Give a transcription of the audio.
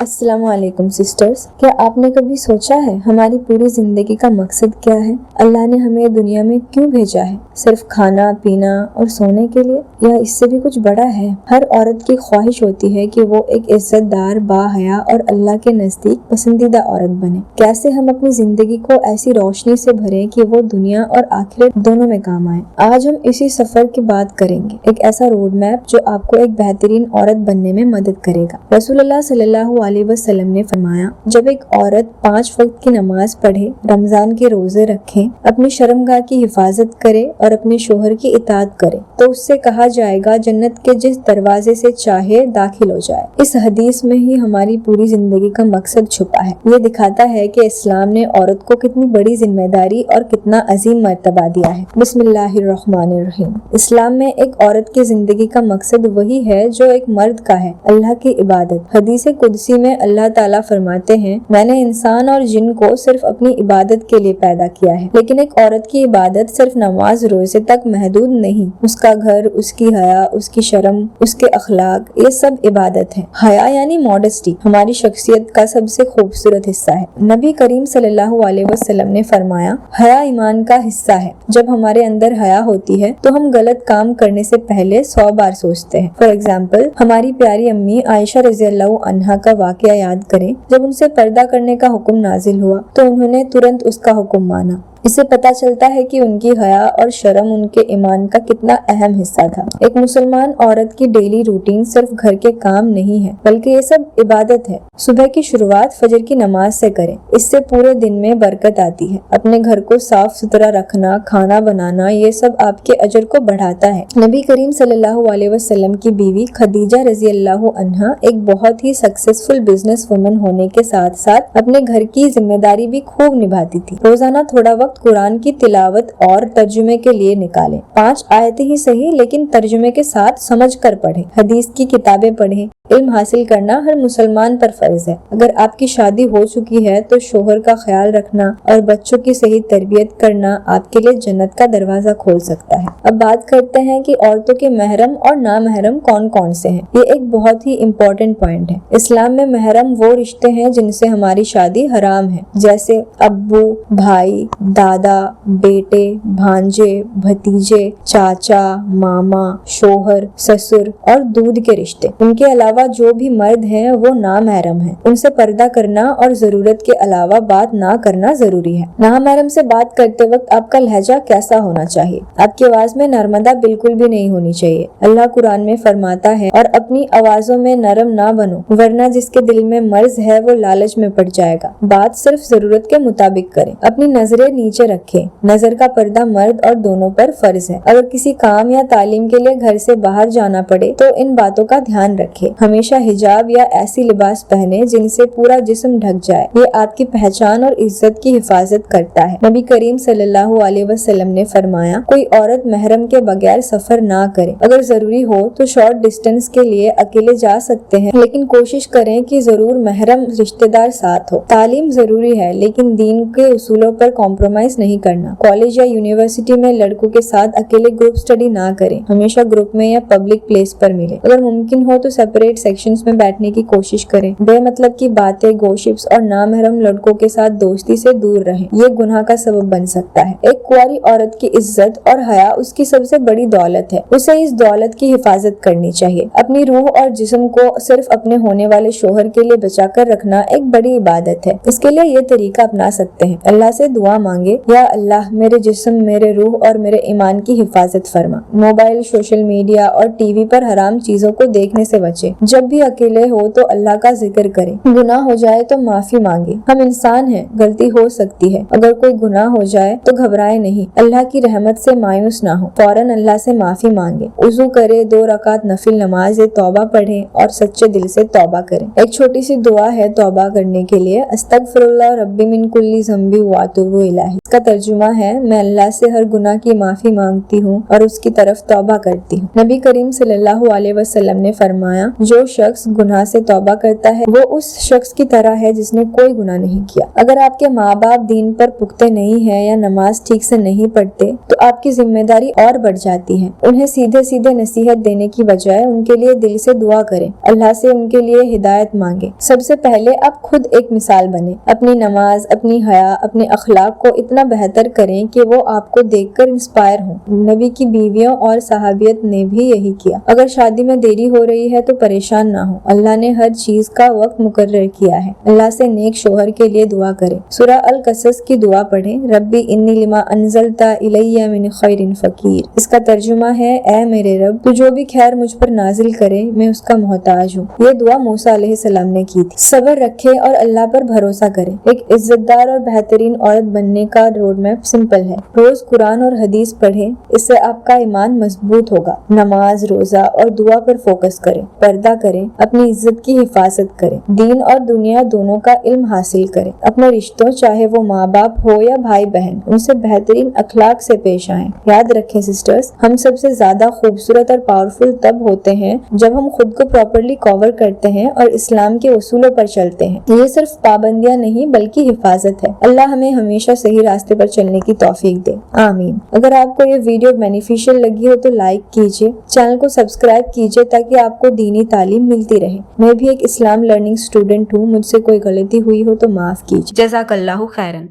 السلام علیکم سسٹرز، کیا آپ نے کبھی سوچا ہے ہماری پوری زندگی کا مقصد کیا ہے؟ اللہ نے ہمیں دنیا میں کیوں بھیجا ہے؟ صرف کھانا پینا اور سونے کے لیے، یا اس سے بھی کچھ بڑا ہے؟ ہر عورت کی خواہش ہوتی ہے کہ وہ ایک عزت دار، باحیا اور اللہ کے نزدیک پسندیدہ عورت بنے۔ کیسے ہم اپنی زندگی کو ایسی روشنی سے بھریں کہ وہ دنیا اور آخرت دونوں میں کام آئے؟ آج ہم اسی سفر کی بات کریں گے، ایک ایسا روڈ میپ جو آپ کو ایک بہترین عورت بننے میں مدد کرے گا۔ رسول اللہ صلی اللہ علیہ وسلم نے فرمایا، جب ایک عورت 5 وقت کی نماز پڑھے، رمضان کے روزے رکھے، اپنی شرمگاہ کی حفاظت کرے اور اپنے شوہر کی اطاعت کرے تو اس سے کہا جائے گا جنت کے جس دروازے سے چاہے داخل ہو جائے۔ اس حدیث میں ہی ہماری پوری زندگی کا مقصد چھپا ہے۔ یہ دکھاتا ہے کہ اسلام نے عورت کو کتنی بڑی ذمہ داری اور کتنا عظیم مرتبہ دیا ہے۔ بسم اللہ الرحمن الرحیم۔ اسلام میں ایک عورت کی زندگی کا مقصد وہی ہے جو ایک مرد کا ہے، اللہ کی عبادت۔ حدیث قدسی میں اللہ تعالیٰ فرماتے ہیں، میں نے انسان اور جن کو صرف اپنی عبادت کے لیے پیدا کیا ہے۔ لیکن ایک عورت کی عبادت صرف نماز روزے تک محدود نہیں، اس کا گھر، اس کی حیا، اس کی شرم، اس کے اخلاق، یہ سب عبادت ہے۔ حیا یعنی ماڈسٹی ہماری شخصیت کا سب سے خوبصورت حصہ ہے۔ نبی کریم صلی اللہ علیہ وسلم نے فرمایا، حیا ایمان کا حصہ ہے۔ جب ہمارے اندر حیا ہوتی ہے تو ہم غلط کام کرنے سے پہلے 100 بار سوچتے ہیں۔ فار ایگزامپل، ہماری پیاری امی عائشہ رضی اللہ عنہا کا واقعہ یاد کریں۔ جب ان سے پردہ کرنے کا حکم نازل ہوا تو انہوں نے ترنت اس کا حکم مانا۔ اس سے پتہ چلتا ہے کہ ان کی حیا اور شرم ان کے ایمان کا کتنا اہم حصہ تھا۔ ایک مسلمان عورت کی ڈیلی روٹین صرف گھر کے کام نہیں ہے بلکہ یہ سب عبادت ہے۔ صبح کی شروعات فجر کی نماز سے کریں، اس سے پورے دن میں برکت آتی ہے۔ اپنے گھر کو صاف ستھرا رکھنا، کھانا بنانا، یہ سب آپ کے اجر کو بڑھاتا ہے۔ نبی کریم صلی اللہ علیہ وسلم کی بیوی خدیجہ رضی اللہ عنہا ایک بہت ہی سکسیسفل بزنس وومن ہونے کے ساتھ ساتھ اپنے گھر کی ذمہ داری بھی خوب نبھاتی تھی۔ روزانہ تھوڑا وقت قرآن کی تلاوت اور ترجمے کے لیے نکالیں۔ 5 آیتیں ہی صحیح لیکن ترجمے کے ساتھ سمجھ کر پڑھیں۔ حدیث کی کتابیں پڑھیں۔ علم حاصل کرنا ہر مسلمان پر فرض ہے۔ اگر آپ کی شادی ہو چکی ہے تو شوہر کا خیال رکھنا اور بچوں کی صحیح تربیت کرنا آپ کے لیے جنت کا دروازہ کھول سکتا ہے۔ اب بات کرتے ہیں کہ عورتوں کے محرم اور نامحرم کون کون سے ہیں۔ یہ ایک بہت ہی امپورٹنٹ پوائنٹ ہے۔ اسلام میں محرم وہ رشتے ہیں جن سے ہماری شادی حرام ہے، جیسے ابو، بھائی، دادا، بیٹے، بھانجے، بھتیجے، چاچا، ماما، شوہر، سسر اور دودھ کے رشتے۔ ان کے علاوہ جو بھی مرد ہیں وہ نامحرم ہیں، ان سے پردہ کرنا اور ضرورت کے علاوہ بات نہ کرنا ضروری ہے۔ نامحرم سے بات کرتے وقت آپ کا لہجہ کیسا ہونا چاہیے؟ آپ کی آواز میں نرمدہ بالکل بھی نہیں ہونی چاہیے۔ اللہ قرآن میں فرماتا ہے، اور اپنی آوازوں میں نرم نہ بنو ورنہ جس کے دل میں مرض ہے وہ لالچ میں پڑ جائے گا۔ بات صرف ضرورت کے مطابق کریں۔ اپنی نظریں نیچے رکھیں۔ نظر کا پردہ مرد اور دونوں پر فرض ہے۔ اگر کسی کام یا تعلیم کے لیے گھر سے باہر جانا پڑے تو ان باتوں کا دھیان رکھیں۔ ہمیشہ حجاب یا ایسی لباس پہنے جن سے پورا جسم ڈھک جائے، یہ آپ کی پہچان اور عزت کی حفاظت کرتا ہے۔ نبی کریم صلی اللہ علیہ وسلم نے فرمایا، کوئی عورت محرم کے بغیر سفر نہ کرے۔ اگر ضروری ہو تو شارٹ ڈسٹینس کے لیے اکیلے جا سکتے ہیں، لیکن کوشش کریں کہ ضرور محرم رشتہ دار ساتھ ہو۔ تعلیم ضروری ہے لیکن دین کے اصولوں پر کمپرومائز نہیں کرنا۔ کالج یا یونیورسٹی میں لڑکوں کے ساتھ اکیلے گروپ اسٹڈی نہ کریں، ہمیشہ گروپ میں یا پبلک پلیس پر ملیں۔ اگر ممکن ہو تو سیپریٹ سیکشنز میں بیٹھنے کی کوشش کریں۔ بے مطلب کی باتیں، گوسپس اور نامحرم لڑکوں کے ساتھ دوستی سے دور رہیں، یہ گناہ کا سبب بن سکتا ہے۔ ایک کنواری عورت کی عزت اور حیا اس کی سب سے بڑی دولت ہے، اسے اس دولت کی حفاظت کرنی چاہیے۔ اپنی روح اور جسم کو صرف اپنے ہونے والے شوہر کے لیے بچا کر رکھنا ایک بڑی عبادت ہے۔ اس کے لیے یہ طریقہ اپنا سکتے ہیں۔ اللہ سے دعا مانگے، یا اللہ میرے جسم، میرے روح اور میرے ایمان کی حفاظت فرما۔ موبائل، سوشل میڈیا اور ٹی وی پر حرام چیزوں کو دیکھنے سے بچے۔ جب بھی اکیلے ہو تو اللہ کا ذکر کریں۔ گناہ ہو جائے تو معافی مانگے۔ ہم انسان ہیں، غلطی ہو سکتی ہے۔ اگر کوئی گناہ ہو جائے تو گھبرائے نہیں، اللہ کی رحمت سے مایوس نہ ہو، فوراً اللہ سے معافی مانگے۔ وضو کرے، 2 رکعت نفل نماز توبہ پڑھیں اور سچے دل سے توبہ کریں۔ ایک چھوٹی سی دعا ہے توبہ کرنے کے لیے، استغفر اللہ ربی من کل ذنب واتوب الیہ۔ کا ترجمہ ہے میں اللہ سے ہر گناہ کی معافی مانگتی ہوں اور اس کی طرف توبہ کرتی ہوں۔ نبی کریم صلی اللہ علیہ وسلم نے فرمایا جو شخص گناہ سے توبہ کرتا ہے وہ اس شخص کی طرح ہے جس نے کوئی گناہ نہیں کیا۔ اگر آپ کے ماں باپ دین پر پختہ نہیں ہیں یا نماز ٹھیک سے نہیں پڑھتے تو آپ کی ذمہ داری اور بڑھ جاتی ہے۔ انہیں سیدھے سیدھے نصیحت دینے کی بجائے ان کے لیے دل سے دعا کریں، اللہ سے ان کے لیے ہدایت مانگیں۔ سب سے پہلے آپ خود ایک مثال بنیں، اپنی نماز، اپنی حیا، اپنے اخلاق کو اتنا بہتر کریں کہ وہ آپ کو دیکھ کر انسپائر ہوں۔ نبی کی بیویوں اور صحابیت نے بھی یہی کیا۔ اگر شادی میں دیری ہو رہی ہے تو پریشان نہ ہو، اللہ نے ہر چیز کا وقت مقرر کیا ہے۔ اللہ سے نیک شوہر کے لیے دعا کریں۔ سورہ القصص کی دعا پڑھیں، ربی انی لما انزلت الی من خیر فقیر۔ اس کا ترجمہ ہے اے میرے رب تو جو بھی خیر مجھ پر نازل کرے میں اس کا محتاج ہوں۔ یہ دعا موسیٰ علیہ السلام نے کی تھی۔ صبر رکھے اور اللہ پر بھروسہ کرے۔ ایک عزت دار اور بہترین عورت بننے کا روڈ میپ سمپل ہے۔ روز قرآن اور حدیث پڑھیں، اس سے آپ کا ایمان مضبوط ہوگا۔ نماز، روزہ اور دعا پر فوکس کریں، پردہ کریں، اپنی عزت کی حفاظت کریں، دین اور دنیا دونوں کا علم حاصل کریں۔ اپنے رشتوں چاہے وہ ماں باپ ہو یا بھائی بہن ان سے بہترین اخلاق سے پیش آئیں۔ یاد رکھیں سسٹرز، ہم سب سے زیادہ خوبصورت اور پاورفل تب ہوتے ہیں جب ہم خود کو پراپرلی کور کرتے ہیں اور اسلام کے اصولوں پر چلتے ہیں۔ یہ صرف پابندیاں نہیں بلکہ حفاظت ہے۔ اللہ ہمیں ہمیشہ صحیح راستے پر چلنے کی توفیق دے، آمین۔ اگر آپ کو یہ ویڈیو بینیفیشل لگی ہو تو لائک کیجیے، چینل کو سبسکرائب کیجیے تاکہ آپ کو دینی تعلیم ملتی رہے۔ میں بھی ایک اسلام لرننگ اسٹوڈنٹ ہوں، مجھ سے کوئی غلطی ہوئی ہو تو معاف کیجیے۔ جزاک اللہ خیرن۔